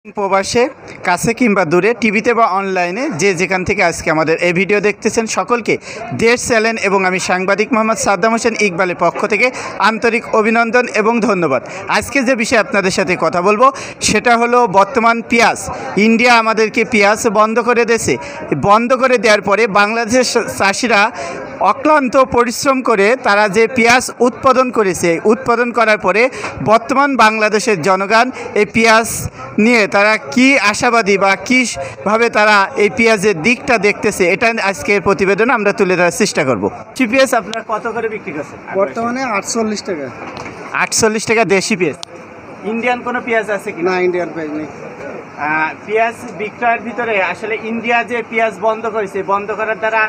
প্রবাসে কাছে কিংবা দূরে টিভিতে বা অনলাইনে যে যেখান থেকে আজকে আমাদের এই ভিডিও দেখতেছেন সকলকে দেশ চ্যানেল এবং আমি সাংবাদিক মোহাম্মদ সাদ্দাম হোসেন ইকবালের পক্ষ থেকে আন্তরিক অভিনন্দন এবং ধন্যবাদ। আজকে যে বিষয়ে আপনাদের সাথে কথা বলবো সেটা হলো বর্তমান পেঁয়াজ। ইন্ডিয়া আমাদেরকে পেঁয়াজ বন্ধ করে দিয়েছে। বন্ধ করে দেওয়ার পরে বাংলাদেশের চাষিরা অক্লান্ত পরিশ্রম করে তারা যে পেঁয়াজ উৎপাদন করেছে, উৎপাদন করার পরে বর্তমান বাংলাদেশের জনগণ এই পেঁয়াজ নিয়ে তারা কি আশাবাদী বা কীভাবে তারা এই পেঁয়াজের দিকটা দেখতেছে, এটা আজকের প্রতিবেদন আমরা তুলে ধরার চেষ্টা করব। পেঁয়াজ আপনারা কত করে বিক্রি করছেন? বর্তমানে 48 টাকা। 48 টাকা দেশি পেঁয়াজ। ইন্ডিয়ান কোনো পেঁয়াজ আছে কি না? ইন্ডিয়ান পেঁয়াজ নেই। পেঁয়াজ বিক্রয়ের ভিতরে আসলে ইন্ডিয়া যে পেঁয়াজ বন্ধ করেছে, বন্ধ করার দ্বারা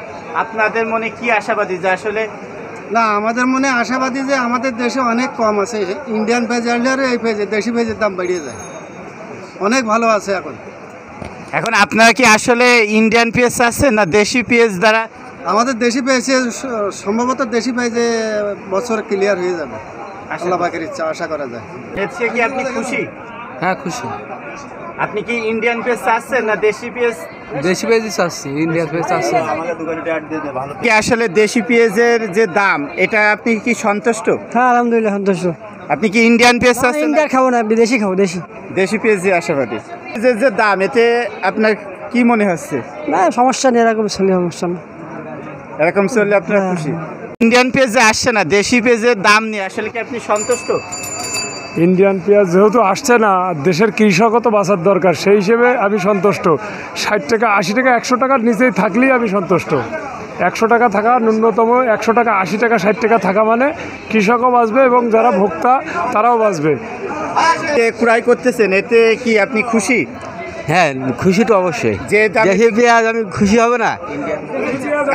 আপনাদের মনে কি আশাবাদী যে আসলে? না, আমাদের মনে আশাবাদী যে আমাদের দেশে অনেক কম আছে। ইন্ডিয়ান পেঁয়াজ আনলে এই পেঁয়াজের দেশি পেঁয়াজের দাম বেড়ে যায়, অনেক ভালো আছে এখন। এখন আপনারা কি আসলে ইন্ডিয়ান পেঁয়াজ চাচ্ছেন না দেশি পেঁয়াজ দ্বারা? আমাদের দেশি পেঁয়াজে সম্ভবত দেশি পেঁয়াজে বছর ক্লিয়ার হয়ে যাবে, আল্লাহ পাকের ইচ্ছা, আশা করা যায়। এতে কি আপনি খুশি? হ্যাঁ, খুশি। আপনি কি ইন্ডিয়ান পেঁয়াজ চাচ্ছেন না দেশি পেঁয়াজ? দেশি পেঁয়াজই চাচ্ছি, ইন্ডিয়ান পেঁয়াজ চাচ্ছি। কি আসলে দেশি পেঁয়াজের যে দাম, এটা আপনি কি সন্তুষ্ট? হ্যাঁ, আলহামদুলিল্লাহ সন্তুষ্ট। আপনি কি ইন্ডিয়ান পেঁয়াজ চাচ্ছেন? ইন্ডিয়ান খাবো না, বিদেশি খাবো, দেশি পেঁয়াজ যে আশাবাদী। যে দাম, এতে আপনার কি মনে হচ্ছে? না, সমস্যা নেই, এরকম চলে সমস্যা না। এরকম চললে আপনার খুশি? ইন্ডিয়ান পেঁয়াজ যে আসছে না, দেশি পেঁয়াজের দাম নিয়ে আসলে কি আপনি সন্তুষ্ট? ইন্ডিয়ান পেঁয়াজ যেহেতু আসছে না, দেশের কৃষকও তো বাঁচার দরকার, সেই হিসেবে আমি সন্তুষ্ট। 60 টাকা 80 টাকা 100 টাকার নিচেই থাকলেই আমি সন্তুষ্ট। 100 টাকা থাকা ন্যূনতম, 100 টাকা 80 টাকা 60 টাকা থাকা মানে কৃষকও বাঁচবে এবং যারা ভোক্তা তারাও বাঁচবে। ক্রয় করতেছেন, এতে কি আপনি খুশি? হ্যাঁ, খুশি তো অবশ্যই। যে দেশি পেঁয়াজ আমি খুশি হবে না?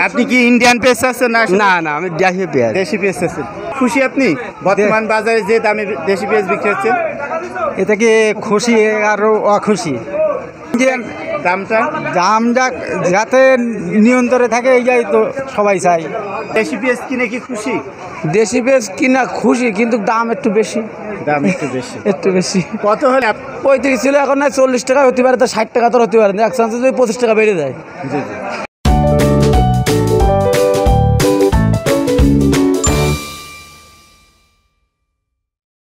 আপনি কি ইন্ডিয়ান পেঁয়াজ চাচ্ছেন না? না না, আমি দেশি পেঁয়াজ। দেশি পেঁয়াজ চাচ্ছেন। খুশি আপনি বর্তমান বাজারে যে দামে দেশি পেঁয়াজ বিক্রি হচ্ছে? এতে কি খুশি আরও অখুশি? দামটা যাতে নিয়ন্ত্রণে থাকে, এইটাই তো সবাই চাই। দেশি পেঁয়াজ কিনে কি খুশি? দেশি পেঁয়াজ কিনা খুশি, কিন্তু দাম একটু বেশি। দাম একটু বেশি। একটু বেশি। কত হলে? 35 ছিল, এখন না 40 টাকা হতে পারে, তো 60 টাকা তো হতে পারে না। এক চান্সে যদি 25 টাকা বেড়ে যায়।